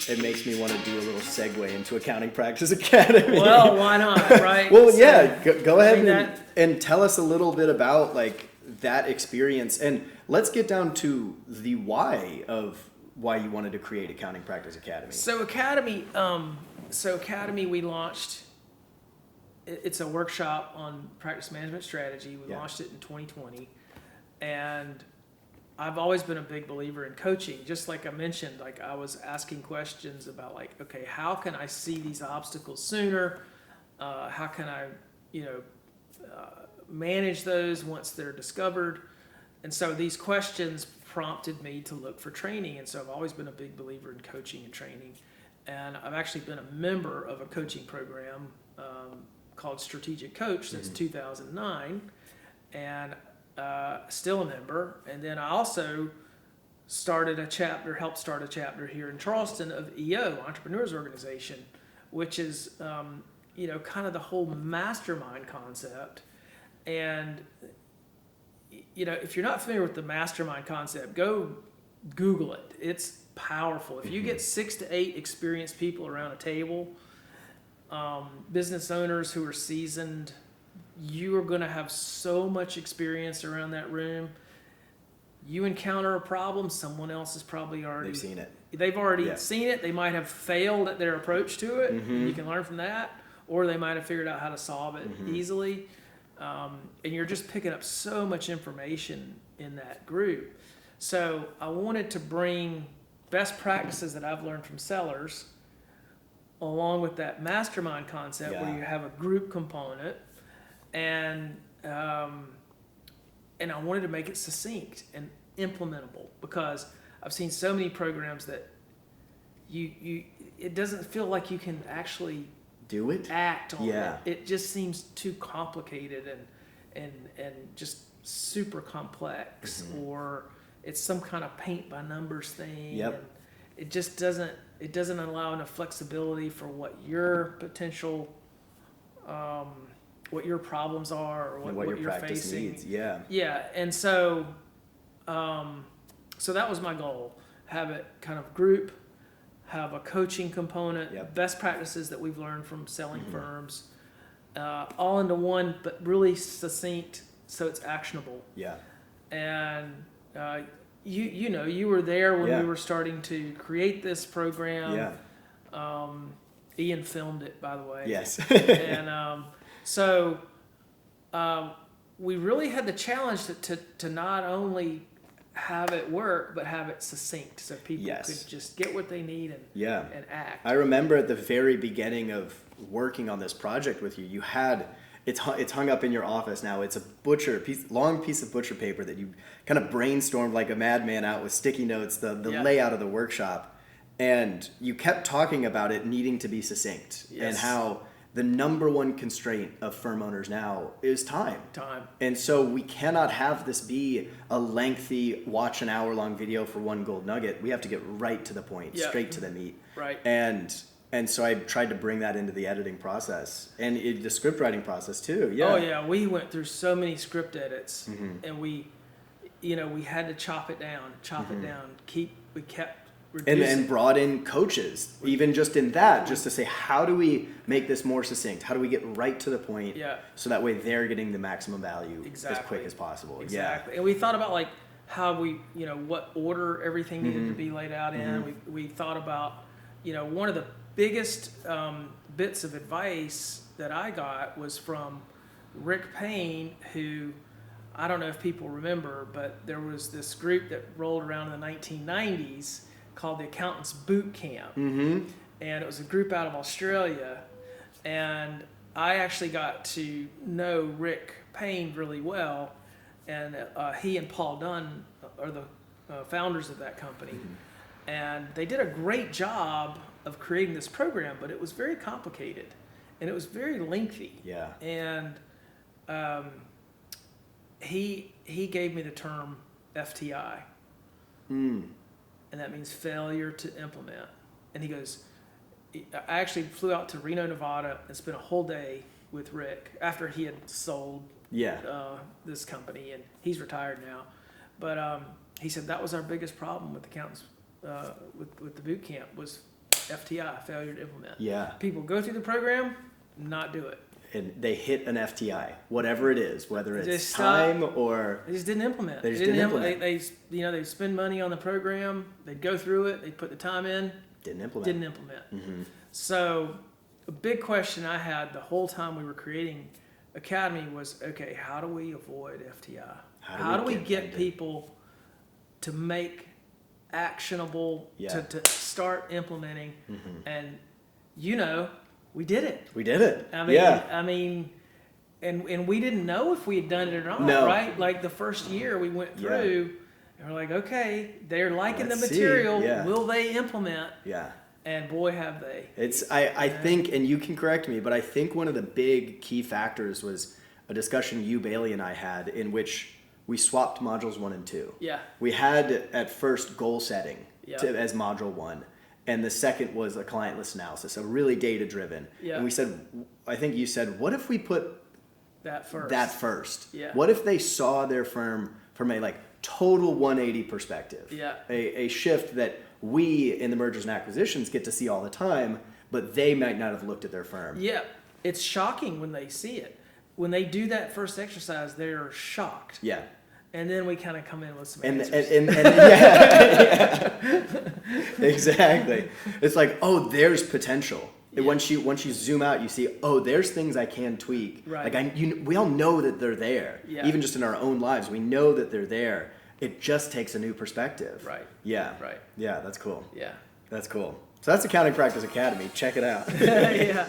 it makes me want to do a little segue into Accounting Practice Academy. Well, why not, right? Well, So, yeah, go ahead I mean, and tell us a little bit about like that experience, and let's get down to the why of why you wanted to create Accounting Practice Academy. So Academy, we launched. It's a workshop on practice management strategy. We launched it in 2020, and I've always been a big believer in coaching. Just like I mentioned, like I was asking questions about like, okay, how can I see these obstacles sooner? How can I, manage those once they're discovered? And so these questions prompted me to look for training. And so I've always been a big believer in coaching and training. And I've actually been a member of a coaching program called Strategic Coach since 2009, and still a member. And then I also helped start a chapter here in Charleston of EO, Entrepreneurs Organization, which is, kind of the whole mastermind concept. And, if you're not familiar with the mastermind concept, go Google it. It's powerful. If you get 6 to 8 experienced people around a table, business owners who are seasoned, you are going to have so much experience around that room. You encounter a problem, someone else has probably already... They've seen it. They've already seen it. They might have failed at their approach to it. And you can learn from that. Or they might have figured out how to solve it easily. And you're just picking up so much information in that group. So I wanted to bring best practices that I've learned from sellers along with that mastermind concept where you have a group component, and I wanted to make it succinct and implementable, because I've seen so many programs that it doesn't feel like you can actually do it, act on it. It just seems too complicated and just super complex, or it's some kind of paint by numbers thing. And it just doesn't allow enough flexibility for what your potential, what your problems are, or what your you're practice facing. needs. Yeah. And so, so that was my goal. Have it kind of group, have a coaching component, best practices that we've learned from selling firms, all into one, but really succinct, so it's actionable. Yeah. And you were there when we were starting to create this program. Yeah. Ian filmed it, by the way. Yes. And so we really had the challenge to not only have it work, but have it succinct, so people could just get what they need and act. I remember at the very beginning of working on this project with you, you had... It's hung up in your office now. It's a long piece of butcher paper that you kind of brainstormed like a madman out with sticky notes, the layout of the workshop. And you kept talking about it needing to be succinct, and how the number one constraint of firm owners now is time. And so we cannot have this be a lengthy, watch an hour-long video for one gold nugget. We have to get right to the point, straight to the meat. Right. And so I tried to bring that into the editing process and the script writing process too. Yeah. Oh yeah, we went through so many script edits, and we had to chop it down. We kept reducing. And brought in coaches, even just in that, just to say, how do we make this more succinct? How do we get right to the point? So that way they're getting the maximum value as quick as possible. Exactly. And we thought about like how we, what order everything needed to be laid out in. We thought about, one of the biggest bits of advice that I got was from Rick Payne, who, I don't know if people remember, but there was this group that rolled around in the 1990s called the Accountants Boot Camp. And it was a group out of Australia. And I actually got to know Rick Payne really well. And he and Paul Dunn are the founders of that company. And they did a great job of creating this program, but it was very complicated and it was very lengthy. Yeah. And he gave me the term FTI. And that means failure to implement. And he goes, I actually flew out to Reno, Nevada and spent a whole day with Rick after he had sold this company, and he's retired now. But he said that was our biggest problem with accountants, with the boot camp, was FTI, failure to implement. Yeah. People go through the program, not do it. And they hit an FTI, whatever it is, whether They it's just time or They just didn't implement. They just didn't implement. They spend money on the program. They'd go through it. They'd put the time in. didn't implement. Didn't implement. So a big question I had the whole time we were creating Academy was, okay, how do we avoid FTI? How do we get people to make actionable, to start implementing? And, we did it. We did it. I mean, and we didn't know if we had done it or not, right? Like the first year we went through, and we're like, okay, they're liking the material. Will they implement? Yeah. And boy, have they. I think, and you can correct me, but I think one of the big key factors was a discussion you, Bailey, and I had in which we swapped modules 1 and 2. Yeah. We had at first goal setting as module 1. And the second was a client list analysis, so really data driven. Yeah. And we said, I think you said, what if we put that first? Yeah. What if they saw their firm from a total 180 perspective? Yeah. A shift that we in the mergers and acquisitions get to see all the time, but they might not have looked at their firm. Yeah. It's shocking when they see it. When they do that first exercise, they're shocked. Yeah. And then we kind of come in with some And answers. Exactly. It's like, oh, there's potential. Once you zoom out, you see, oh, there's things I can tweak. Right. We all know that they're there. Yeah. Even just in our own lives, we know that they're there. It just takes a new perspective. Right. Yeah. Right. Yeah, that's cool. Yeah. That's cool. So that's Accounting Practice Academy. Check it out. Yeah.